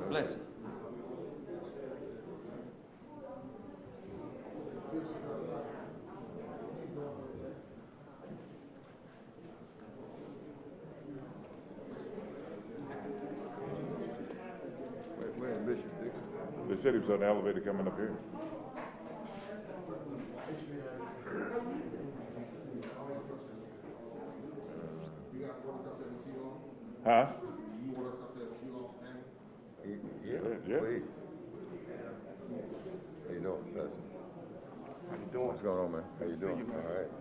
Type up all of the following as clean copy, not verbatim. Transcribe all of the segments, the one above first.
Bless you. Where's Bishop Dixon? They said he was on the elevator coming up here. Huh? You want us up there with you all standing? Yeah. Please. How you doing, Bless? How you doing? What's going on, man? How you doing? you, man. All right.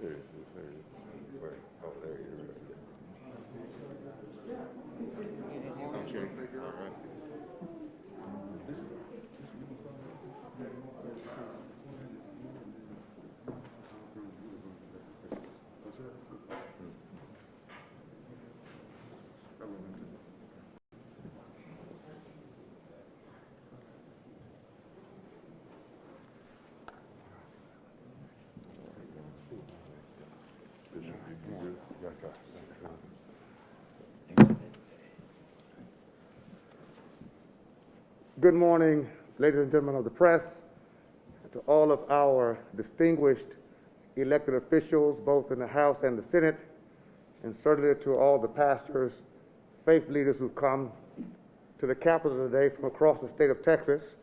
There he is. There he is. Where? Oh, there he is. Okay. All right. Bishop, you good? Yes, sir. Good morning, ladies and gentlemen of the press, and to all of our distinguished elected officials, both in the House and the Senate, and certainly to all the pastors, faith leaders who've come to the Capitol today from across the state of Texas.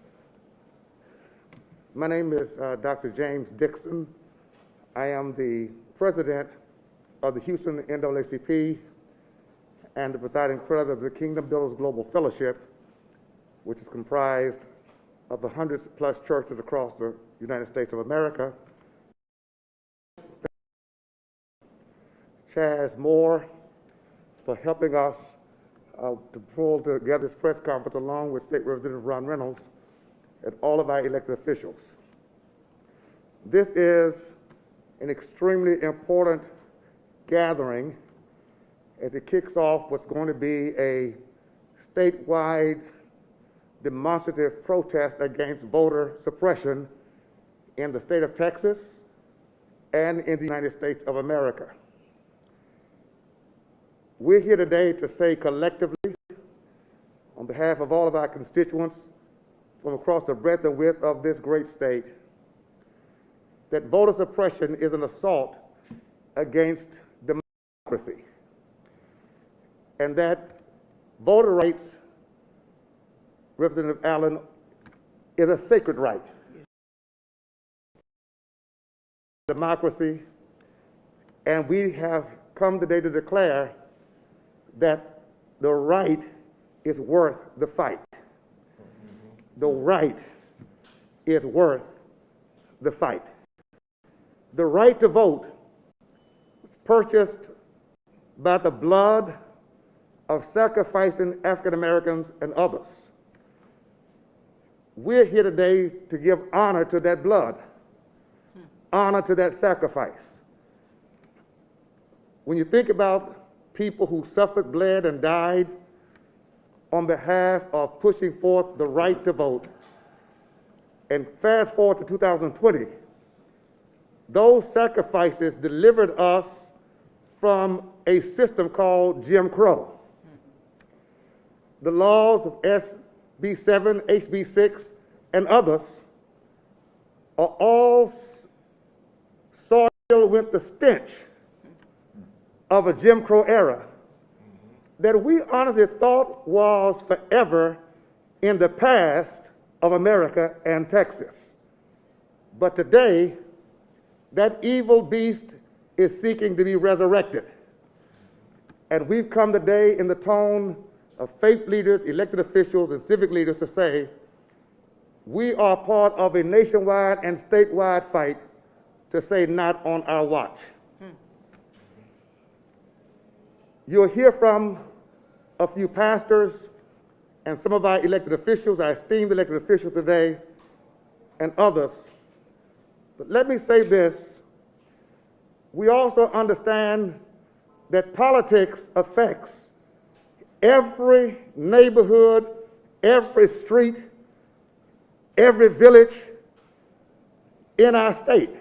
My name is Dr. James Dixon. I am the president of the Houston NAACP and the presiding president of the Kingdom Builders Global Fellowship, which is comprised of 100+ churches across the United States of America. Chaz Moore for helping us to pull together this press conference along with State Representative Ron Reynolds and all of our elected officials. This is an extremely important gathering as it kicks off what's going to be a statewide demonstrative protest against voter suppression in the state of Texas and in the United States of America. We're here today to say collectively, on behalf of all of our constituents from across the breadth and width of this great state, that voter suppression is an assault against democracy, and that voter rights, Representative Allen, is a sacred right. Democracy, and we have come today to declare that the right is worth the fight. The right is worth the fight. The right to vote was purchased by the blood of sacrificing African Americans and others we're here today to give honor to that blood, honor to that sacrifice. When you think about people who suffered, bled, and died on behalf of pushing forth the right to vote, and fast forward to 2020, those sacrifices delivered us from a system called Jim Crow. The laws of SB 7, HB 6, and others are all soiled with the stench of a Jim Crow era that we honestly thought was forever in the past of America and Texas. But today, that evil beast is seeking to be resurrected. And we've come today in the tone of faith leaders, elected officials, and civic leaders to say, we are part of a nationwide and statewide fight to say not on our watch. You'll hear from a few pastors and some of our elected officials, our esteemed elected officials today, and others. But let me say this. We also understand that politics affects every neighborhood, every street, every village in our state.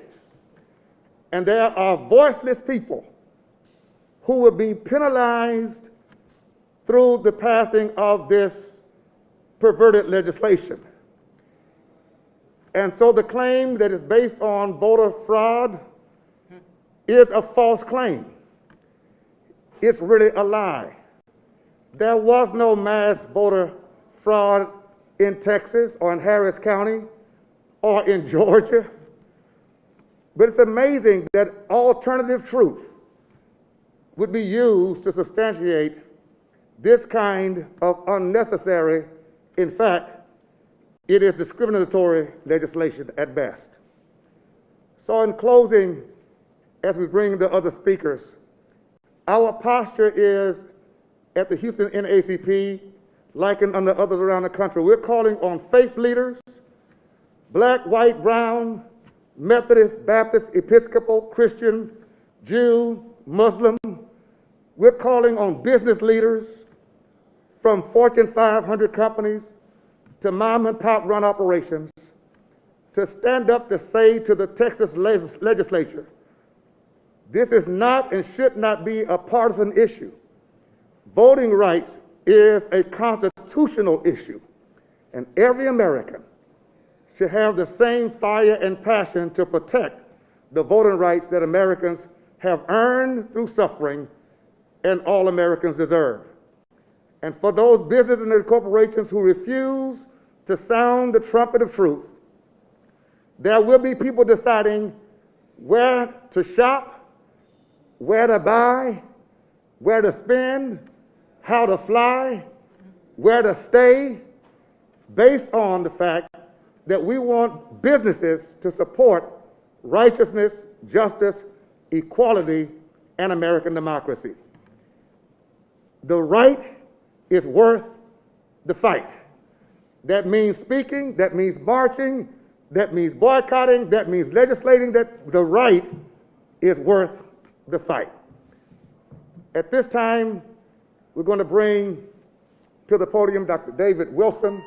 And there are voiceless people who will be penalized through the passing of this perverted legislation. And so the claim that is based on voter fraud is a false claim. It's really a lie. There was no mass voter fraud in Texas or in Harris County or in Georgia. But it's amazing that alternative truth would be used to substantiate this kind of unnecessary, in fact, it is discriminatory legislation at best. So in closing, as we bring the other speakers, our posture is at the Houston NAACP, like in the others around the country, we're calling on faith leaders, black, white, brown, Methodist, Baptist, Episcopal, Christian, Jew, Muslim. We're calling on business leaders from Fortune 500 companies to mom and pop run operations to stand up to say to the Texas legislature, this is not and should not be a partisan issue. Voting rights is a constitutional issue, and every American should have the same fire and passion to protect the voting rights that Americans have earned through suffering and all Americans deserve. And for those businesses and corporations who refuse to sound the trumpet of truth, there will be people deciding where to shop, where to buy, where to spend, how to fly, where to stay, based on the fact that we want businesses to support righteousness, justice, equality, and American democracy. The right is worth the fight. That means speaking, that means marching, that means boycotting, that means legislating, that the right is worth the fight. At this time, we're going to bring to the podium Dr. David Wilson.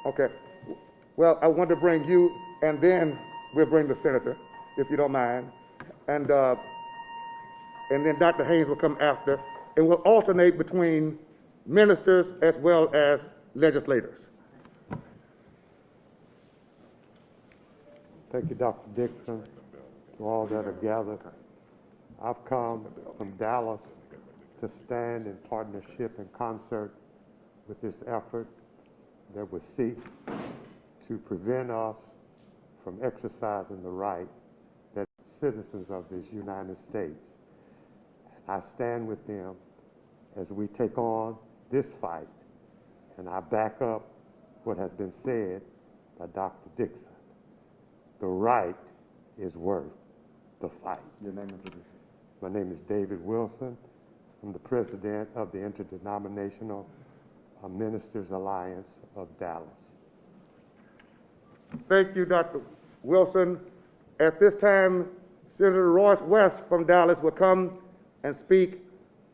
Okay. Well, I want to bring you, and then we'll bring the senator, if you don't mind. And then Dr. Haynes will come after, and we'll alternate between ministers as well as legislators. Thank you, Dr. Dixon, to all that have gathered. I've come from Dallas to stand in partnership and concert with this effort that would seek to prevent us from exercising the right that citizens of this United States. I stand with them as we take on this fight, and I back up what has been said by Dr. Dixon. The right is worth the fight. Your name and position. My name is David Wilson. I'm the president of the Interdenominational Ministers Alliance of Dallas. Thank you, Dr. Wilson. At this time, Senator Royce West from Dallas will come and speak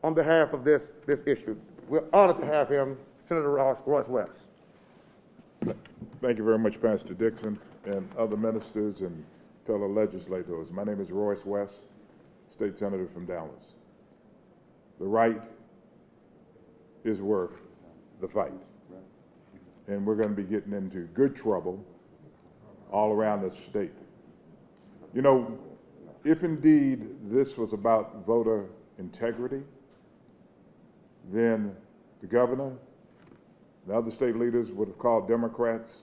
on behalf of this issue. We're honored to have him, Senator Royce West. Thank you very much, Pastor Dixon, and other ministers and fellow legislators. My name is Royce West, State Senator from Dallas. The right is worth the fight. And we're going to be getting into good trouble all around this state. You know, if indeed this was about voter integrity, then the governor, the other state leaders would have called Democrats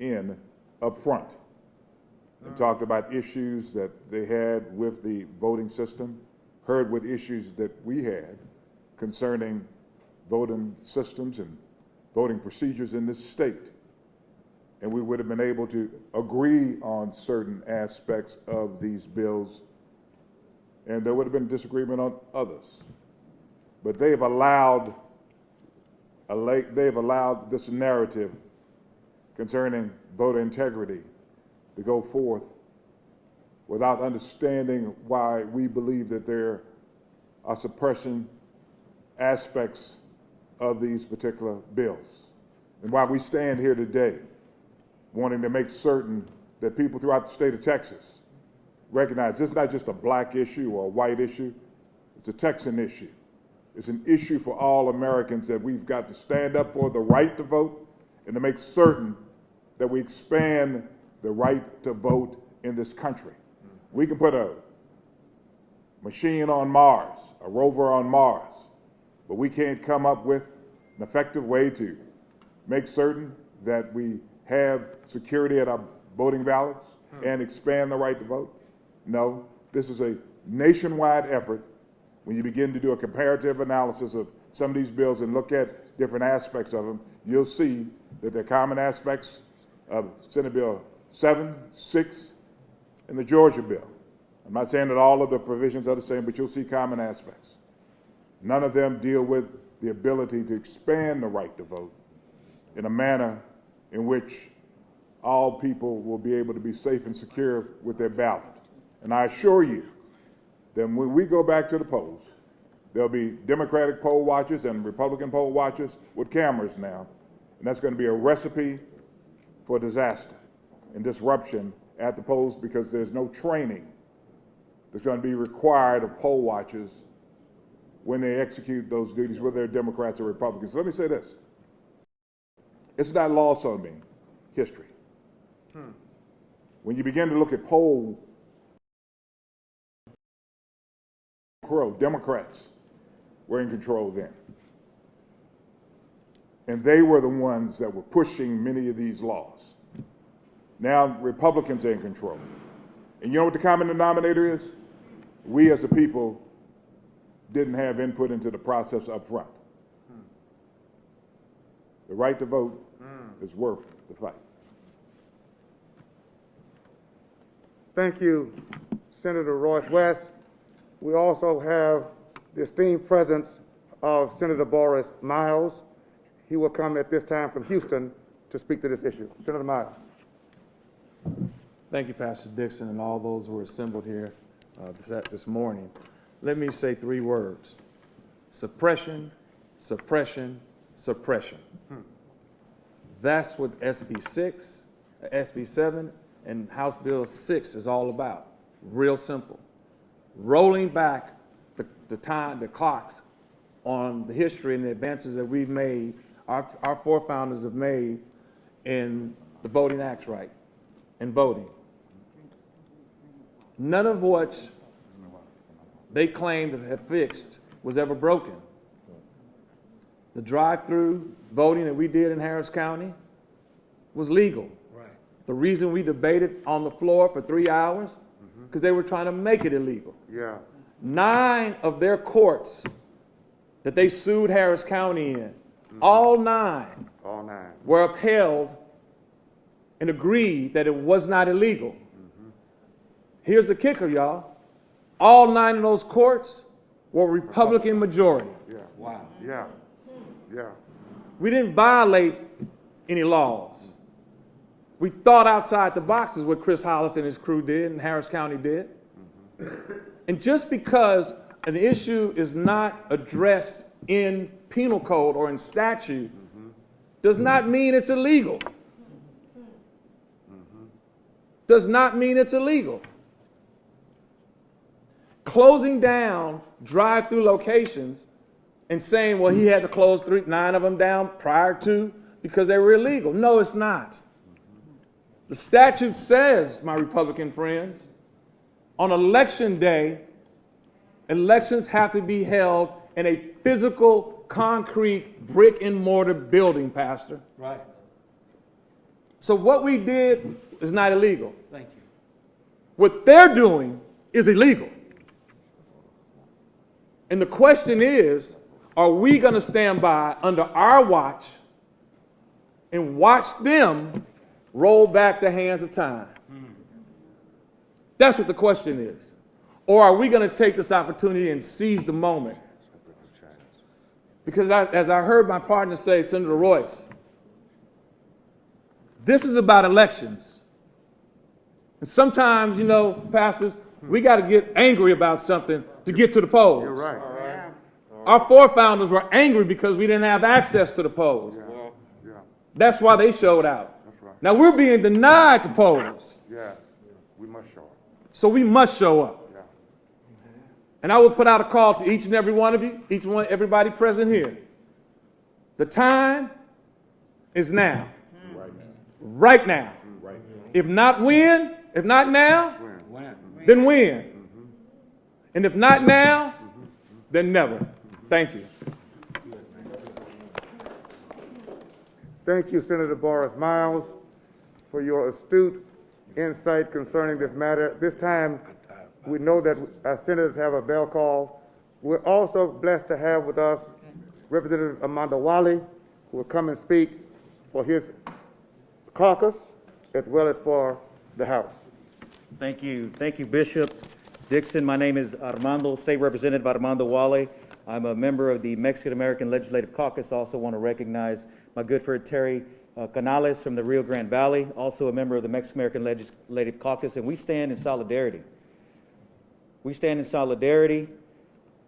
in up front and talked about issues that they had with the voting system, heard what issues that we had concerning voting systems and voting procedures in this state. And we would have been able to agree on certain aspects of these bills, and there would have been disagreement on others. But they've allowed this narrative concerning voter integrity to go forth without understanding why we believe that there are suppression aspects of these particular bills, and why we stand here today wanting to make certain that people throughout the state of Texas recognize this is not just a black issue or a white issue, it's a Texan issue. It's an issue for all Americans that we've got to stand up for the right to vote and to make certain that we expand the right to vote in this country. We can put a machine on Mars, a rover on Mars, but we can't come up with an effective way to make certain that we have security at our voting ballots and expand the right to vote. No, this is a nationwide effort. When you begin to do a comparative analysis of some of these bills and look at different aspects of them, you'll see that there are common aspects of Senate Bill 7, 6, and the Georgia bill. I'm not saying that all of the provisions are the same, but you'll see common aspects. None of them deal with the ability to expand the right to vote in a manner in which all people will be able to be safe and secure with their ballot. And I assure you that when we go back to the polls, there'll be Democratic poll watchers and Republican poll watchers with cameras now, and that's going to be a recipe for disaster and disruption at the polls, because there's no training that's going to be required of poll watchers when they execute those duties, whether they're Democrats or Republicans. So let me say this. It's not lost on me, history. When you begin to look at poll, Democrats were in control then. And they were the ones that were pushing many of these laws. Now Republicans are in control. And you know what the common denominator is? We as a people didn't have input into the process up front. The right to vote is worth the fight. Thank you, Senator Royce West. We also have the esteemed presence of Senator Boris Miles. He will come at this time from Houston to speak to this issue. Senator Miles. Thank you, Pastor Dixon, and all those who are assembled here this morning. Let me say three words: suppression, suppression, suppression. That's what SB 6, SB 7, and House Bill 6 is all about. Real simple. Rolling back the clocks on the history and the advances that we've made, our forefathers have made in the Voting Acts right, and voting. None of what they claimed to have fixed was ever broken. The drive-through voting that we did in Harris County was legal. Right. The reason we debated on the floor for 3 hours, because they were trying to make it illegal. Yeah. 9 of their courts that they sued Harris County in, all nine were upheld and agreed that it was not illegal. Here's the kicker, y'all. All 9 of those courts were Republican majority. Yeah. Wow. Yeah. Yeah. We didn't violate any laws. We thought outside the box is what Chris Hollis and his crew did and Harris County did. And just because an issue is not addressed in penal code or in statute does not mean it's illegal. Does not mean it's illegal. Closing down drive-through locations and saying, well, he had to close 9 of them down prior to because they were illegal. No, it's not. The statute says, my Republican friends, on election day, elections have to be held in a physical, concrete, brick and mortar building, Pastor. Right. So what we did is not illegal. Thank you. What they're doing is illegal. And the question is, are we going to stand by under our watch and watch them roll back the hands of time? That's what the question is. Or are we going to take this opportunity and seize the moment? Because as I heard my partner say, Senator Royce, this is about elections. And sometimes, you know, pastors, we got to get angry about something to get to the polls. You're right. Our forefathers were angry because we didn't have access to the polls. Yeah. That's why they showed out. That's right. Now we're being denied the polls. Yeah. We must show up. So we must show up. Yeah. And I will put out a call to each and every one of you, everybody present here. The time is now. Right now. If not when, if not now, then when? And if not now, then never. Thank you. Thank you, Senator Boris Miles, for your astute insight concerning this matter. This time, we know that our senators have a bell call. We're also blessed to have with us Representative Amanda Wally, who will come and speak for his caucus as well as for the House. Thank you, Bishop Dixon. My name is Armando, State Representative Armando Wale. I'm a member of the Mexican American Legislative Caucus. I also want to recognize my good friend Terry Canales from the Rio Grande Valley, also a member of the Mexican American Legislative Caucus, and we stand in solidarity. We stand in solidarity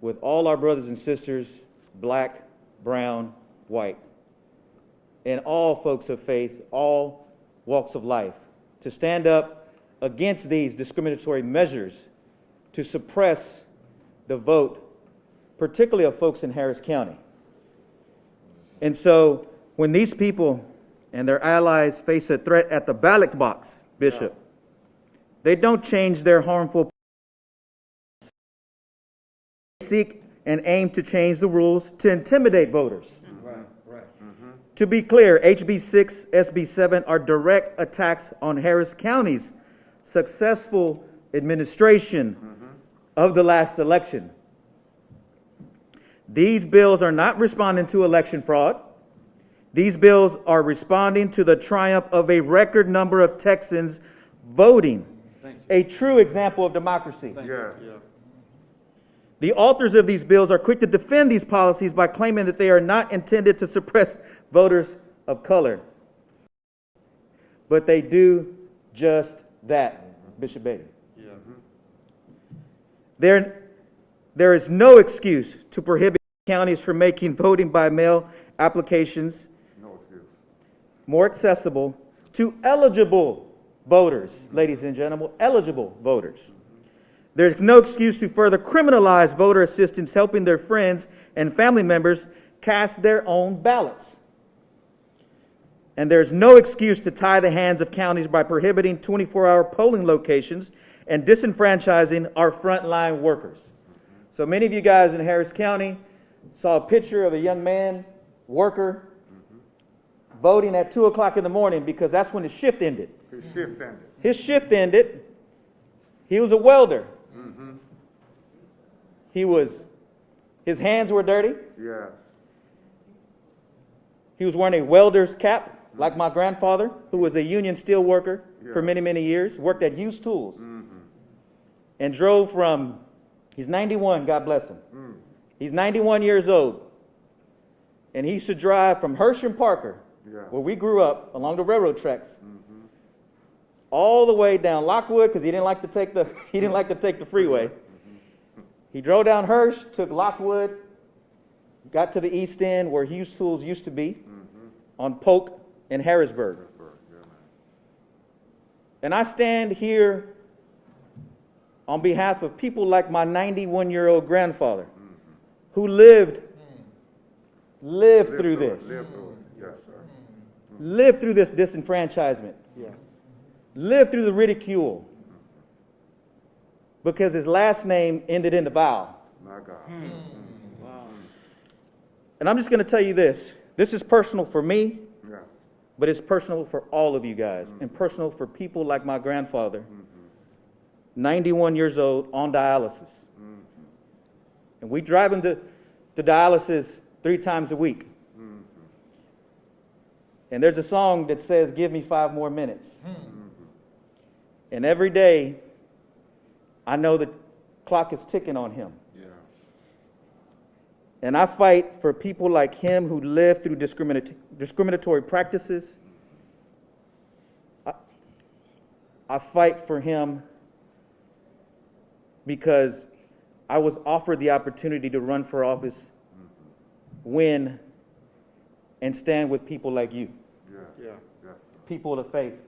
with all our brothers and sisters, black, brown, white, and all folks of faith, all walks of life, to stand up against these discriminatory measures to suppress the vote, particularly of folks in Harris County. And so when these people and their allies face a threat at the ballot box, Bishop, they don't change their harmful. They seek and aim to change the rules to intimidate voters. To be clear, HB 6, SB 7 are direct attacks on Harris County's successful administration of the last election. These bills are not responding to election fraud. These bills are responding to the triumph of a record number of Texans voting, a true example of democracy. Yeah. The authors of these bills are quick to defend these policies by claiming that they are not intended to suppress voters of color. But they do just that, Bishop Beatty. There is no excuse to prohibit counties from making voting by mail applications more accessible to eligible voters, ladies and gentlemen, eligible voters. There's no excuse to further criminalize voter assistants helping their friends and family members cast their own ballots. And there's no excuse to tie the hands of counties by prohibiting 24-hour polling locations and disenfranchising our frontline workers. So many of you guys in Harris County saw a picture of a young man, worker, voting at 2 o'clock in the morning because that's when his shift ended. His shift ended. He was a welder. His hands were dirty. Yeah. He was wearing a welder's cap, like my grandfather, who was a union steel worker for many, many years, worked at Hughes Tools, and drove from, he's 91, God bless him. He's 91 years old. And he used to drive from Hirsch and Parker, where we grew up, along the railroad tracks, all the way down Lockwood, because he didn't like to take the freeway. He drove down Hirsch, took Lockwood, got to the East End where Hughes Tools used to be, on Polk and Harrisburg. And I stand here on behalf of people like my 91-year-old grandfather, who lived through this. Lived through this disenfranchisement. Lived through the ridicule. Because his last name ended in the vowel. My God. And I'm just going to tell you this. This is personal for me, Yeah. but it's personal for all of you guys, and personal for people like my grandfather, 91 years old, on dialysis. And we drive him to dialysis 3 times a week. And there's a song that says, "Give me 5 more minutes." And every day, I know the clock is ticking on him. And I fight for people like him who live through discriminatory practices. I fight for him because I was offered the opportunity to run for office, win, and stand with people like you. People of faith.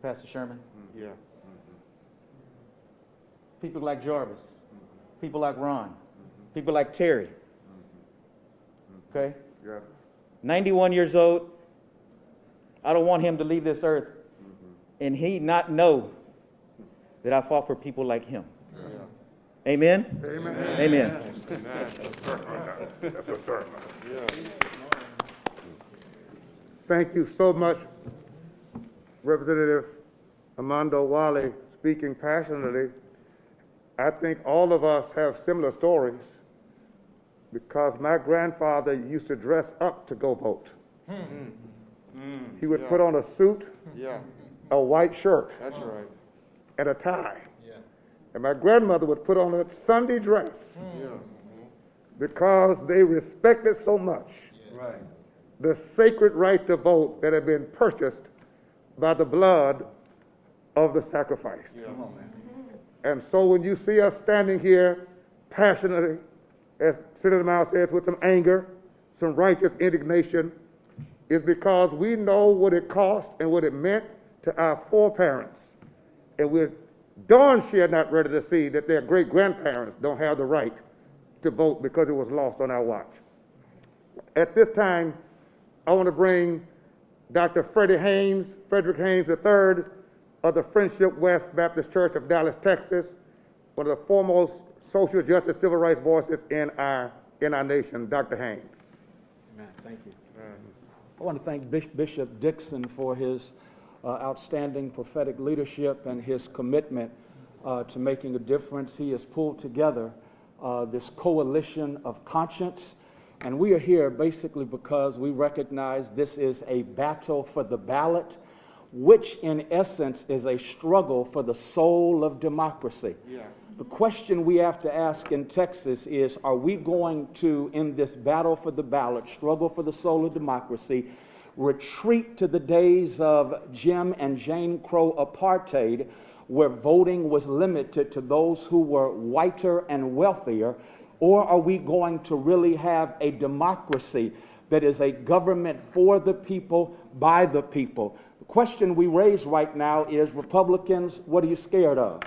Pastor Sherman. People like Jarvis. People like Ron. People like Terry. Okay? 91 years old. I don't want him to leave this earth and he not know that I fought for people like him. Amen? Amen. Amen. Thank you so much, Representative Armando Wale, speaking passionately. I think all of us have similar stories because my grandfather used to dress up to go vote. He would put on a suit, a white shirt, and a tie. And my grandmother would put on a Sunday dress because they respected so much the sacred right to vote that had been purchased by the blood of the sacrificed. And so when you see us standing here passionately, as Senator Miles says, with some anger, some righteous indignation, is because we know what it cost and what it meant to our foreparents. And we're darn sure not ready to see that their great-grandparents don't have the right to vote because it was lost on our watch. At this time, I want to bring Dr. Frederick Haynes III of the Friendship West Baptist Church of Dallas, Texas, one of the foremost social justice, civil rights voices in our nation. Dr. Haynes. Amen. Thank you. I want to thank Bishop Dixon for his outstanding prophetic leadership and his commitment to making a difference. He has pulled together this coalition of conscience, and we are here basically because we recognize this is a battle for the ballot, which in essence is a struggle for the soul of democracy. The question we have to ask in Texas is, are we going to, in this battle for the ballot, struggle for the soul of democracy, retreat to the days of Jim and Jane Crow apartheid, where voting was limited to those who were whiter and wealthier, or are we going to really have a democracy that is a government for the people, by the people? The question we raise right now is, Republicans, what are you scared of?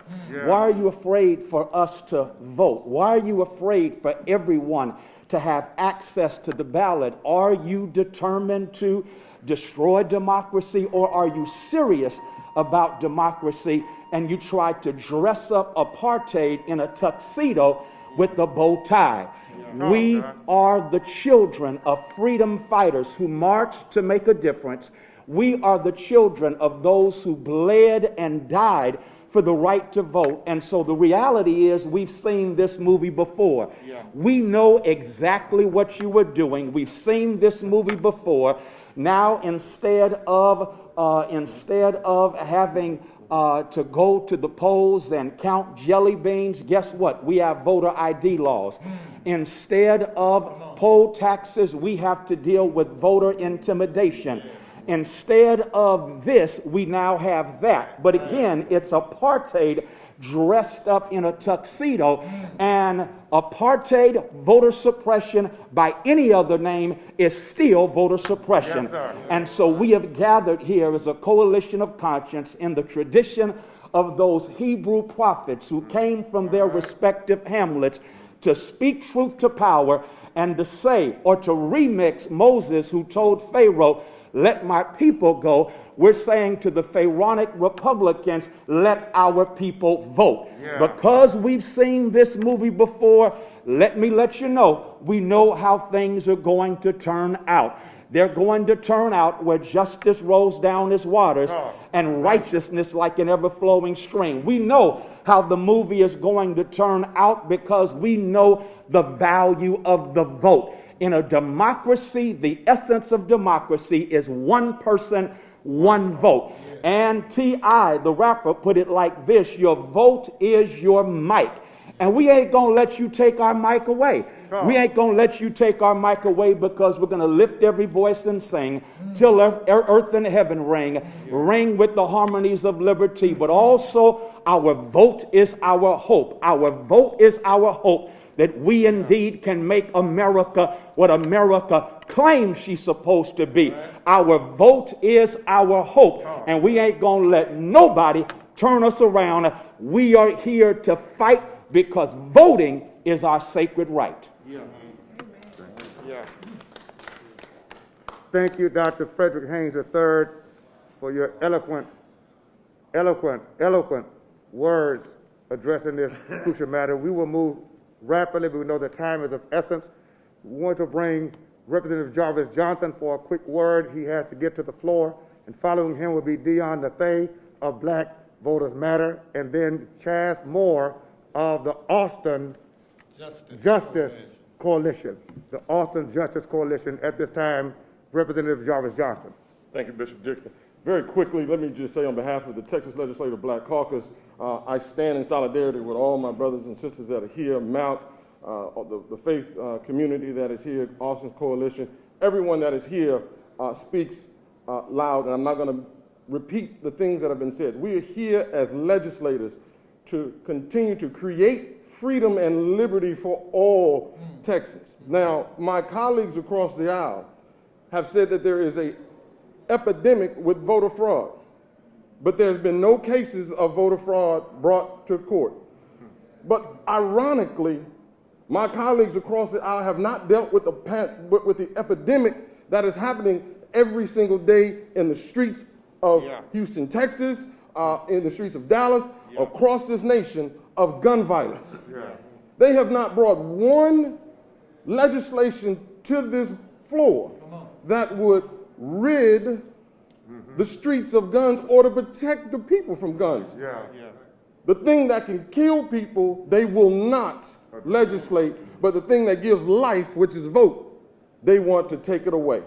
Why are you afraid for us to vote? Why are you afraid for everyone to have access to the ballot? Are you determined to destroy democracy, or are you serious about democracy and you try to dress up apartheid in a tuxedo with the bow tie? We are the children of freedom fighters who marched to make a difference. We are the children of those who bled and died for the right to vote. And so the reality is, we've seen this movie before. We know exactly what you were doing. We've seen this movie before. Now, instead of having to go to the polls and count jelly beans, guess what? We have voter ID laws. Instead of poll taxes, we have to deal with voter intimidation. Instead of this, we now have that. But again, it's apartheid dressed up in a tuxedo, and apartheid voter suppression by any other name is still voter suppression. Yes, sir. And so we have gathered here as a coalition of conscience in the tradition of those Hebrew prophets who came from their respective hamlets to speak truth to power and to say, or to remix Moses who told Pharaoh, let my people go. We're saying to the Pharaonic Republicans, let our people vote. Yeah. Because we've seen this movie before, let me let you know, we know how things are going to turn out. They're going to turn out where justice rolls down as waters and righteousness like an ever-flowing stream. We know how the movie is going to turn out because we know the value of the vote. In a democracy, the essence of democracy is one person, one vote. And T.I., the rapper, put it like this: your vote is your mic. And we ain't going to let you take our mic away. We ain't going to let you take our mic away because we're going to lift every voice and sing till earth and heaven ring with the harmonies of liberty. But also, our vote is our hope. Our vote is our hope that we indeed can make America what America claims she's supposed to be. Our vote is our hope. And we ain't going to let nobody turn us around. We are here to fight because voting is our sacred right. Thank you, Dr. Frederick Haynes III, for your eloquent words addressing this crucial matter. We will move rapidly, but we know the time is of essence. We want to bring Representative Jarvis Johnson for a quick word. He has to get to the floor, and following him will be Dion Nathay of Black Voters Matter, and then Chaz Moore of the Austin Justice Coalition. The Austin Justice Coalition. At this time, Representative Jarvis Johnson. Thank you, Bishop Dixon. Very quickly, let me just say on behalf of the Texas Legislative Black Caucus, I stand in solidarity with all my brothers and sisters that are here, Mount, the faith community that is here, Austin Coalition. Everyone that is here speaks loud, and I'm not going to repeat the things that have been said. We are here as legislators to continue to create freedom and liberty for all Texans. Now, my colleagues across the aisle have said that there is an epidemic with voter fraud, but there's been no cases of voter fraud brought to court. But ironically, my colleagues across the aisle have not dealt with the epidemic that is happening every single day in the streets of Houston, Texas, in the streets of Dallas, across this nation, of gun violence. They have not brought one legislation to this floor that would rid the streets of guns or to protect the people from guns. The thing that can kill people, they will not legislate, but the thing that gives life, which is vote, they want to take it away.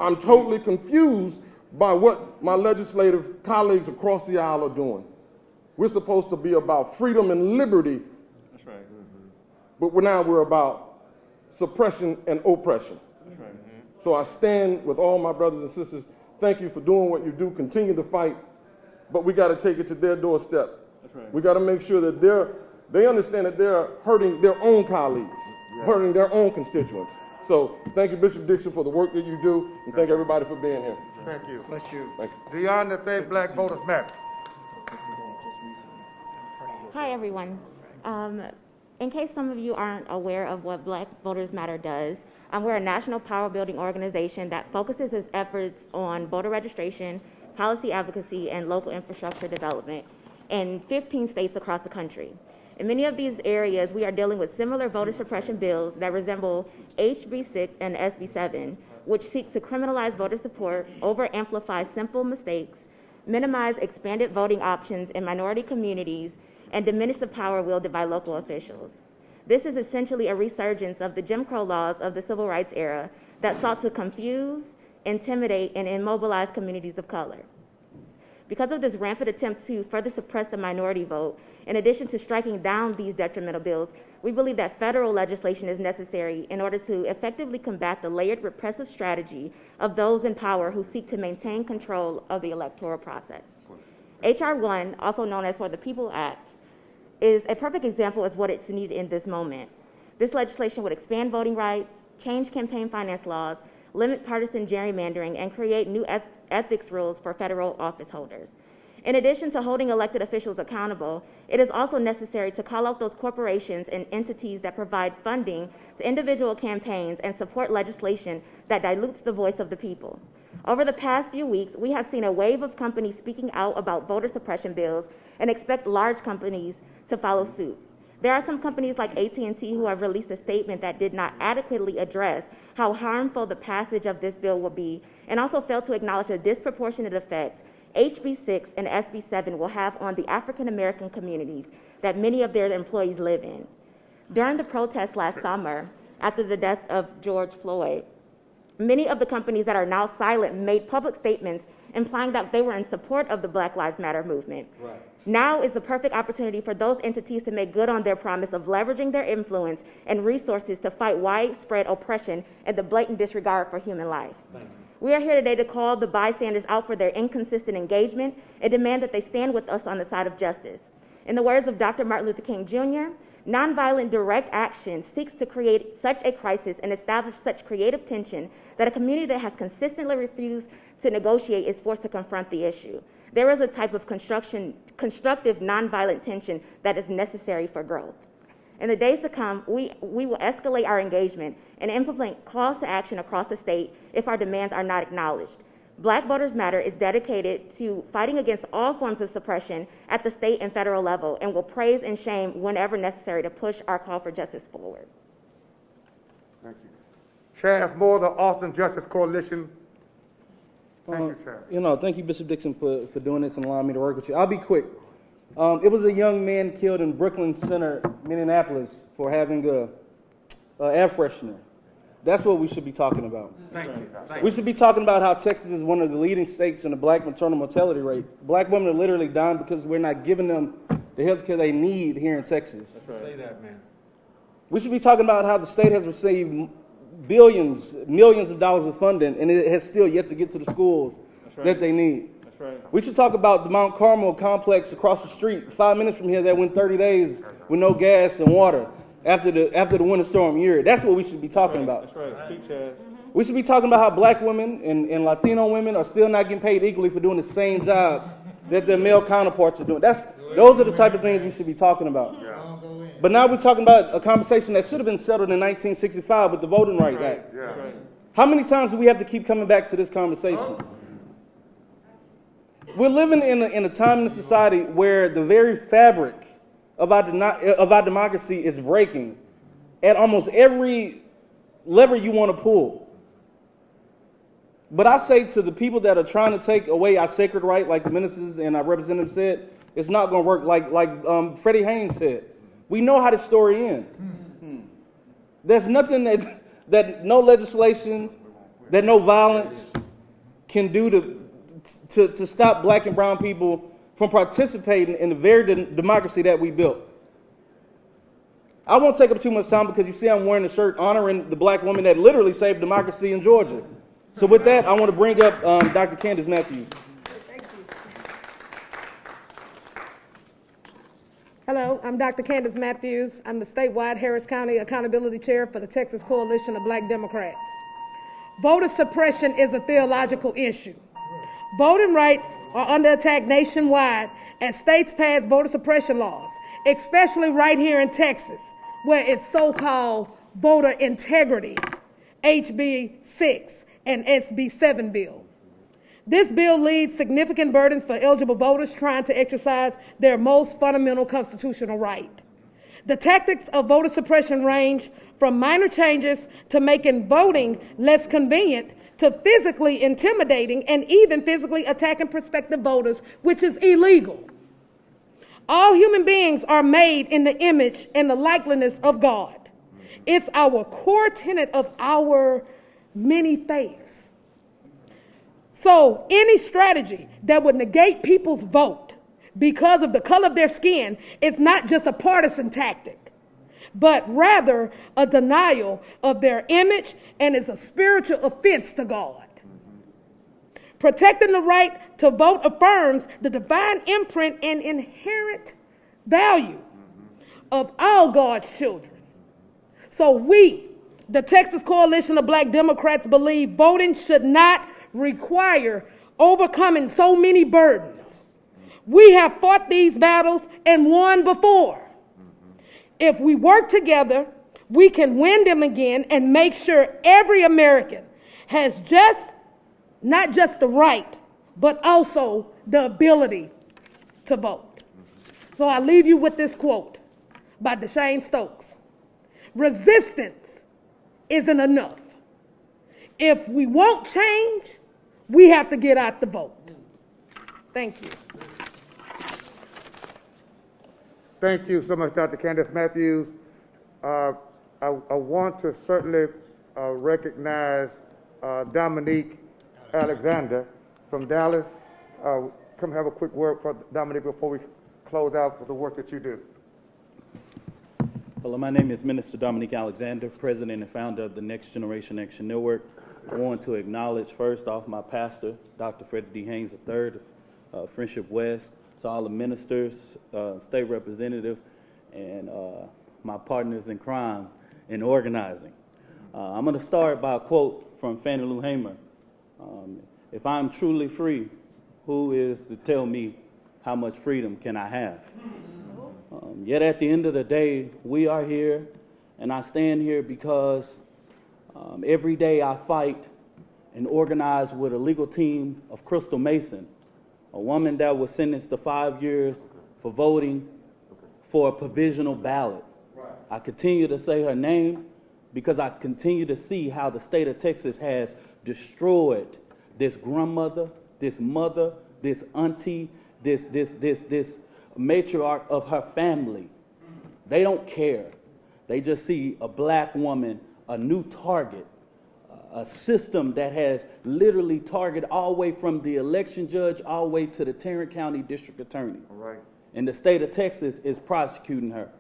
I'm totally confused by what my legislative colleagues across the aisle are doing. We're supposed to be about freedom and liberty, but now we're about suppression and oppression. So I stand with all my brothers and sisters. Thank you for doing what you do. Continue the fight, but we got to take it to their doorstep. We got to make sure that they understand that they're hurting their own colleagues, hurting their own constituents. So thank you, Bishop Dixon, for the work that you do, and thank everybody for being here. Thank you. Bless you. Thank you. Dion Nathay, Black Voters Matter. Hi, everyone. In case some of you aren't aware of what Black Voters Matter does, we're a national power building organization that focuses its efforts on voter registration, policy advocacy, and local infrastructure development in 15 states across the country. In many of these areas, we are dealing with similar voter suppression bills that resemble HB 6 and SB 7, which seek to criminalize voter support, over-amplify simple mistakes, minimize expanded voting options in minority communities, and diminish the power wielded by local officials. This is essentially a resurgence of the Jim Crow laws of the Civil Rights era that sought to confuse, intimidate, and immobilize communities of color. Because of this rampant attempt to further suppress the minority vote, in addition to striking down these detrimental bills, we believe that federal legislation is necessary in order to effectively combat the layered repressive strategy of those in power who seek to maintain control of the electoral process. H.R. 1, also known as For the People Act, is a perfect example of what it's needed in this moment. This legislation would expand voting rights, change campaign finance laws, limit partisan gerrymandering, and create new ethics rules for federal office holders. In addition to holding elected officials accountable, it is also necessary to call out those corporations and entities that provide funding to individual campaigns and support legislation that dilutes the voice of the people. Over the past few weeks, we have seen a wave of companies speaking out about voter suppression bills and expect large companies to follow suit. There are some companies like AT&T who have released a statement that did not adequately address how harmful the passage of this bill will be, and also failed to acknowledge the disproportionate effect HB 6 and SB 7 will have on the African American communities that many of their employees live in. During the protests last summer, after the death of George Floyd, many of the companies that are now silent made public statements implying that they were in support of the Black Lives Matter movement. Right. Now is the perfect opportunity for those entities to make good on their promise of leveraging their influence and resources to fight widespread oppression and the blatant disregard for human life. We are here today to call the bystanders out for their inconsistent engagement and demand that they stand with us on the side of justice. In the words of Dr. Martin Luther King Jr., nonviolent direct action seeks to create such a crisis and establish such creative tension that a community that has consistently refused to negotiate is forced to confront the issue. There is a type of constructive nonviolent tension that is necessary for growth. In the days to come, we will escalate our engagement and implement calls to action across the state if our demands are not acknowledged. Black Voters Matter is dedicated to fighting against all forms of suppression at the state and federal level and will praise and shame whenever necessary to push our call for justice forward. Thank you. Chaz Moore, the Austin Justice Coalition. Thank you, Chaz. Thank you, Bishop Dixon, for doing this and allowing me to work with you. I'll be quick. It was a young man killed in Brooklyn Center, Minneapolis, for having a air freshener. That's what we should be talking about. Thank you. We should be talking about how Texas is one of the leading states in the black maternal mortality rate. Black women are literally dying because we're not giving them the health care they need here in Texas. That's right. Say that, man. We should be talking about how the state has received billions, millions of dollars of funding, and it has still yet to get to the schools that they need. That's right. We should talk about the Mount Carmel complex across the street, 5 minutes from here, that went 30 days with no gas and water after the winter storm Uri. That's what we should be talking about. That's right. Speak, Chaz. We should be talking about how black women and Latino women are still not getting paid equally for doing the same job that their male counterparts are doing. Those are the type of things we should be talking about. Yeah. But now we're talking about a conversation that should have been settled in 1965 with the Voting Rights Act. Yeah. How many times do we have to keep coming back to this conversation? We're living in a time in a society where the very fabric of our democracy is breaking at almost every lever you want to pull. But I say to the people that are trying to take away our sacred right, like the ministers and our representatives said, it's not going to work. Like Freddie Haynes said, we know how this story ends. There's nothing that no legislation, that no violence can do to stop black and brown people from participating in the very democracy that we built. I won't take up too much time because you see I'm wearing a shirt honoring the black woman that literally saved democracy in Georgia. So with that, I want to bring up Dr. Candace Matthews. Thank you. Hello, I'm Dr. Candace Matthews. I'm the statewide Harris County Accountability Chair for the Texas Coalition of Black Democrats. Voter suppression is a theological issue. Voting rights are under attack nationwide as states pass voter suppression laws, especially right here in Texas, where it's so-called voter integrity, HB 6 and SB 7 bill. This bill leads significant burdens for eligible voters trying to exercise their most fundamental constitutional right. The tactics of voter suppression range from minor changes to making voting less convenient to physically intimidating and even physically attacking prospective voters, which is illegal. All human beings are made in the image and the likeness of God. It's our core tenet of our many faiths. So any strategy that would negate people's vote because of the color of their skin is not just a partisan tactic, but rather a denial of their image and is a spiritual offense to God. Protecting the right to vote affirms the divine imprint and inherent value of all God's children. So we, the Texas Coalition of Black Democrats, believe voting should not require overcoming so many burdens. We have fought these battles and won before. If we work together, we can win them again and make sure every American has not just the right, but also the ability to vote. So I leave you with this quote by DeShane Stokes. Resistance isn't enough. If we won't change, we have to get out the vote. Thank you. Thank you so much, Dr. Candace Matthews. I want to certainly recognize Dominique Alexander from Dallas. Come have a quick word for Dominique before we close out for the work that you do. Hello, my name is Minister Dominique Alexander, President and founder of the Next Generation Action Network. I want to acknowledge first off my pastor, Dr. Freddie D. Haynes III of Friendship West, to all the ministers, state representative, and my partners in crime in organizing. I'm going to start by a quote from Fannie Lou Hamer. If I'm truly free, who is to tell me how much freedom can I have? Yet at the end of the day, we are here, and I stand here because every day I fight and organize with a legal team of Crystal Mason, a woman that was sentenced to 5 years for voting for a provisional ballot. I continue to say her name because I continue to see how the state of Texas has destroyed this grandmother, this mother, this auntie, this matriarch of her family. They don't care. They just see a black woman, a new target, a system that has literally targeted all the way from the election judge all the way to the Tarrant County District Attorney. All right. And the state of Texas is prosecuting her.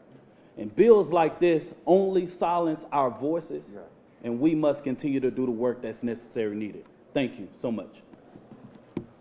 And bills like this only silence our voices, and we must continue to do the work that's necessary and needed. Thank you so much.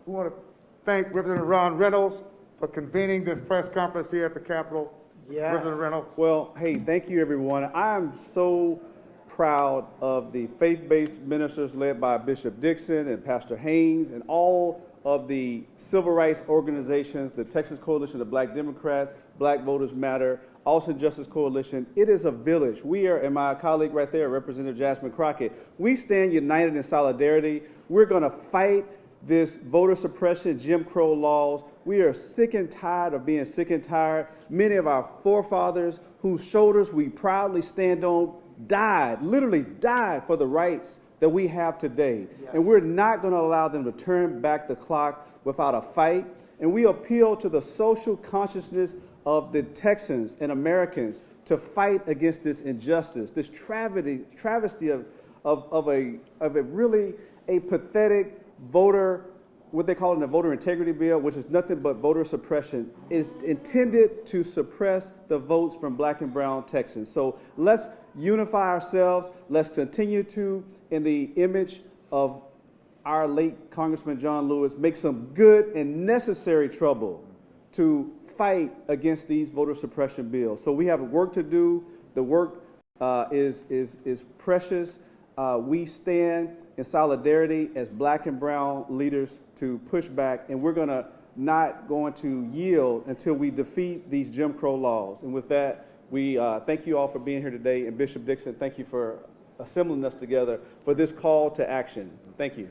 We want to thank Representative Ron Reynolds for convening this press conference here at the Capitol. Representative Reynolds. Well, hey, thank you, everyone. I am so proud of the faith-based ministers led by Bishop Dixon and Pastor Haynes and all of the civil rights organizations, the Texas Coalition of Black Democrats, Black Voters Matter, Austin Justice Coalition. It is a village. We are, and my colleague right there, Representative Jasmine Crockett, we stand united in solidarity. We're going to fight this voter suppression, Jim Crow laws. We are sick and tired of being sick and tired. Many of our forefathers whose shoulders we proudly stand on died, literally died for the rights that we have today. Yes. And we're not going to allow them to turn back the clock without a fight. And we appeal to the social consciousness of the Texans and Americans to fight against this injustice, this travesty of a really a pathetic voter, what they call it in the voter integrity bill, which is nothing but voter suppression, is intended to suppress the votes from black and brown Texans. So let's unify ourselves. Let's continue to, in the image of our late Congressman John Lewis, make some good and necessary trouble to fight against these voter suppression bills. So we have work to do. The work is precious. We stand in solidarity as black and brown leaders to push back, and we're not going to yield until we defeat these Jim Crow laws. And with that, we thank you all for being here today, and Bishop Dixon, thank you for assembling us together for this call to action. Thank you.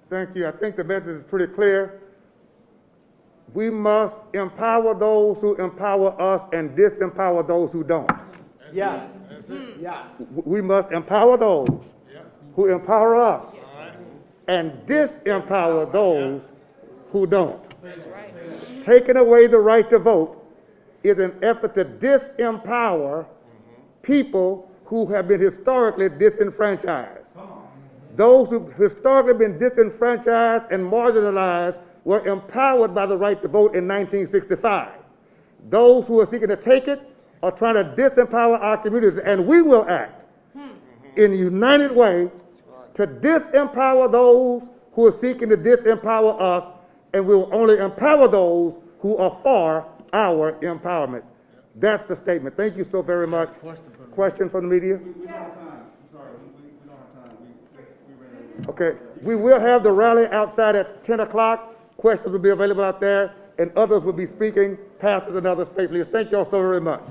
Thank you. I think the message is pretty clear. We must empower those who empower us and disempower those who don't. Yes. Yes. We must empower those who empower us and disempower those who don't. Taking away the right to vote is an effort to disempower people who have been historically disenfranchised. Those who historically been disenfranchised and marginalized were empowered by the right to vote in 1965. Those who are seeking to take it are trying to disempower our communities, and we will act in a united way to disempower those who are seeking to disempower us, and we will only empower those who are for our empowerment. That's the statement. Thank you so very much. Question from the media? Okay, we will have the rally outside at 10 o'clock. Questions will be available out there, and others will be speaking, pastors and other faith leaders. Thank you all so very much.